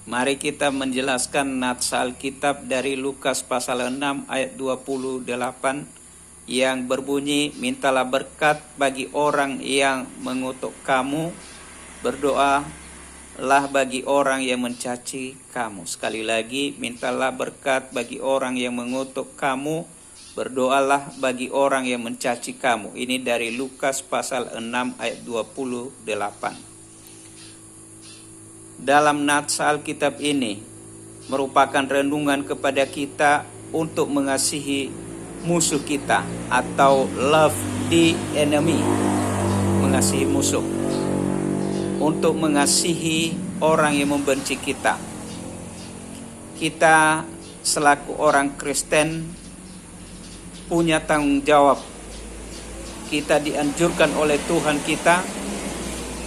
Mari kita menjelaskan nats Alkitab dari Lukas pasal 6 ayat 28 yang berbunyi, mintalah berkat bagi orang yang mengutuk kamu, berdoalah bagi orang yang mencaci kamu. Sekali lagi, mintalah berkat bagi orang yang mengutuk kamu, berdoalah bagi orang yang mencaci kamu. Ini dari Lukas pasal 6 ayat 28. Dalam nats Alkitab ini merupakan renungan kepada kita untuk mengasihi musuh kita atau love the enemy, mengasihi musuh, untuk mengasihi orang yang membenci kita. Kita selaku orang Kristen punya tanggung jawab. Kita dianjurkan oleh Tuhan kita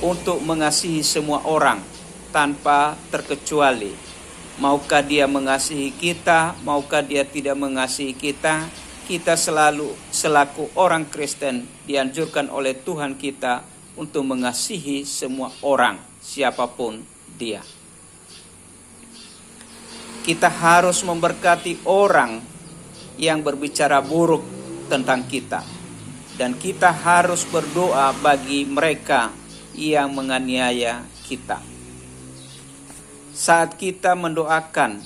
untuk mengasihi semua orang tanpa terkecuali. Maukah dia mengasihi kita, maukah dia tidak mengasihi kita, kita selalu selaku orang Kristen dianjurkan oleh Tuhan kita untuk mengasihi semua orang, siapapun dia. Kita harus memberkati orang yang berbicara buruk tentang kita, dan kita harus berdoa bagi mereka yang menganiaya kita. Saat kita mendoakan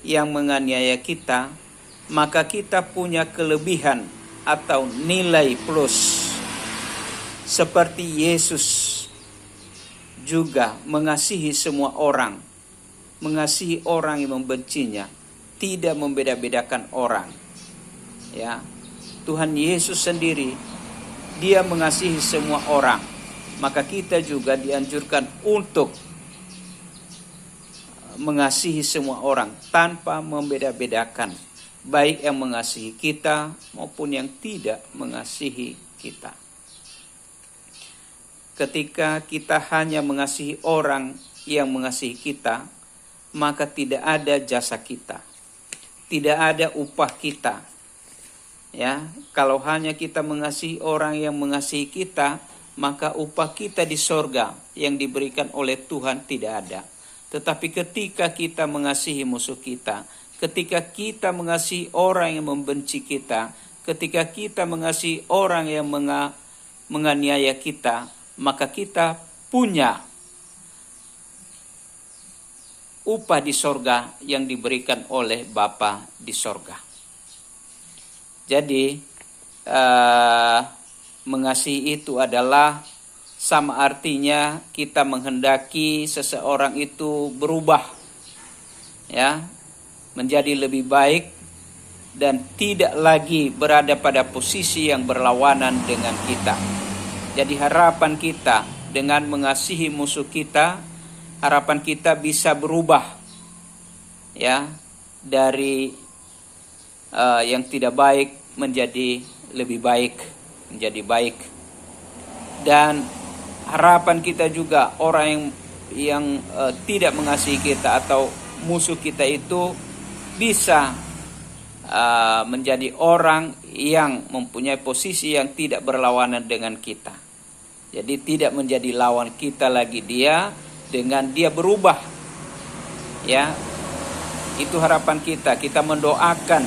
yang menganiaya kita, maka kita punya kelebihan atau nilai plus. Seperti Yesus juga mengasihi semua orang, mengasihi orang yang membencinya, tidak membeda-bedakan orang. Ya, Tuhan Yesus sendiri, dia mengasihi semua orang. Maka kita juga dianjurkan untuk mengasihi semua orang tanpa membeda-bedakan, baik yang mengasihi kita maupun yang tidak mengasihi kita. Ketika kita hanya mengasihi orang yang mengasihi kita, maka tidak ada jasa kita, tidak ada upah kita. Ya, kalau hanya kita mengasihi orang yang mengasihi kita, maka upah kita di sorga yang diberikan oleh Tuhan tidak ada. Tetapi ketika kita mengasihi musuh kita, ketika kita mengasihi orang yang membenci kita, ketika kita mengasihi orang yang menganiaya kita, maka kita punya upah di sorga yang diberikan oleh Bapa di sorga. Jadi mengasihi itu adalah sama artinya kita menghendaki seseorang itu berubah, ya, menjadi lebih baik dan tidak lagi berada pada posisi yang berlawanan dengan kita. Jadi harapan kita dengan mengasihi musuh kita, harapan kita bisa berubah, ya, dari yang tidak baik menjadi lebih baik, menjadi baik. Dan harapan kita juga orang yang tidak mengasihi kita atau musuh kita itu bisa menjadi orang yang mempunyai posisi yang tidak berlawanan dengan kita. Jadi tidak menjadi lawan kita lagi dia, dengan dia berubah. Ya, itu harapan kita. Kita mendoakan,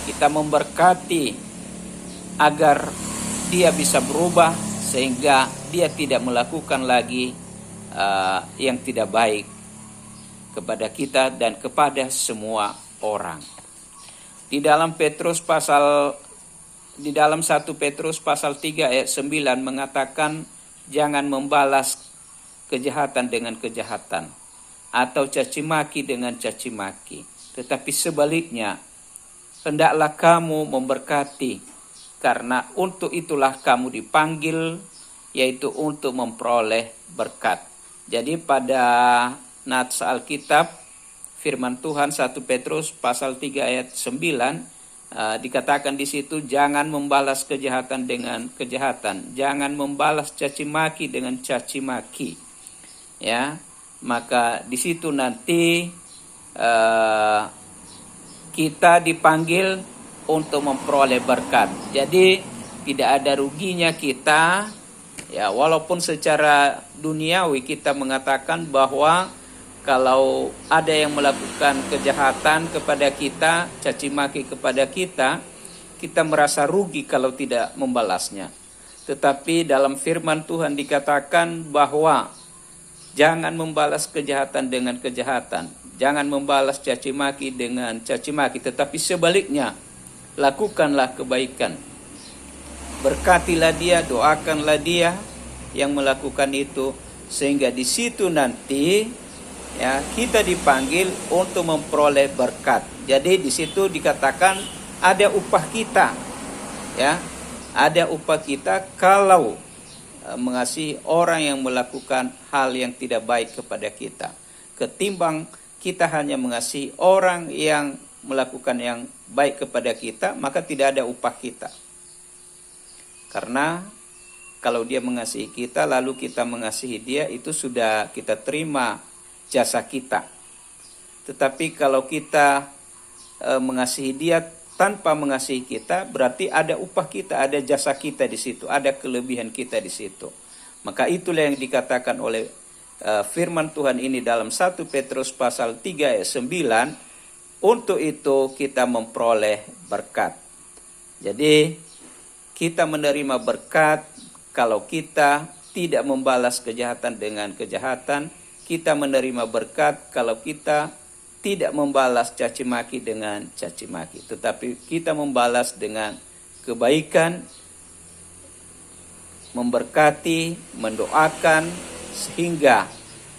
kita memberkati agar dia bisa berubah sehingga dia tidak melakukan lagi yang tidak baik kepada kita dan kepada semua orang. Di dalam 1 Petrus pasal 3 ayat 9 mengatakan, jangan membalas kejahatan dengan kejahatan atau caci maki dengan caci maki, tetapi sebaliknya hendaklah kamu memberkati, karena untuk itulah kamu dipanggil, yaitu untuk memperoleh berkat. Jadi pada nats Alkitab, firman Tuhan 1 Petrus pasal 3 ayat 9 dikatakan di situ, jangan membalas kejahatan dengan kejahatan, jangan membalas caci maki dengan caci maki. Ya, maka di situ nanti kita dipanggil untuk memperoleh berkat. Jadi tidak ada ruginya kita, ya, walaupun secara duniawi kita mengatakan bahwa kalau ada yang melakukan kejahatan kepada kita, caci maki kepada kita, kita merasa rugi kalau tidak membalasnya. Tetapi dalam firman Tuhan dikatakan bahwa jangan membalas kejahatan dengan kejahatan, jangan membalas caci maki dengan caci maki, tetapi sebaliknya, lakukanlah kebaikan. Berkatilah dia, doakanlah dia yang melakukan itu, sehingga di situ nanti ya kita dipanggil untuk memperoleh berkat. Jadi di situ dikatakan ada upah kita, ya, ada upah kita kalau mengasihi orang yang melakukan hal yang tidak baik kepada kita, ketimbang kita hanya mengasihi orang yang melakukan yang baik kepada kita, maka tidak ada upah kita. Karena kalau dia mengasihi kita lalu kita mengasihi dia, itu sudah kita terima jasa kita. Tetapi kalau kita mengasihi dia tanpa mengasihi kita, berarti ada upah kita, ada jasa kita di situ, ada kelebihan kita di situ. Maka itulah yang dikatakan oleh firman Tuhan ini dalam 1 Petrus pasal 3 ayat 9, untuk itu kita memperoleh berkat. Jadi kita menerima berkat kalau kita tidak membalas kejahatan dengan kejahatan. Kita menerima berkat kalau kita tidak membalas caci maki dengan caci maki, tetapi kita membalas dengan kebaikan, memberkati, mendoakan, sehingga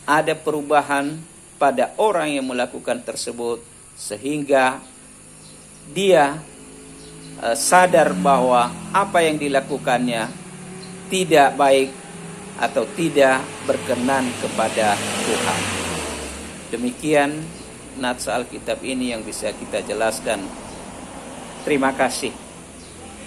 ada perubahan pada orang yang melakukan tersebut, sehingga dia sadar bahwa apa yang dilakukannya tidak baik atau tidak berkenan kepada Tuhan. Demikian nats Alkitab ini yang bisa kita jelaskan. Terima kasih.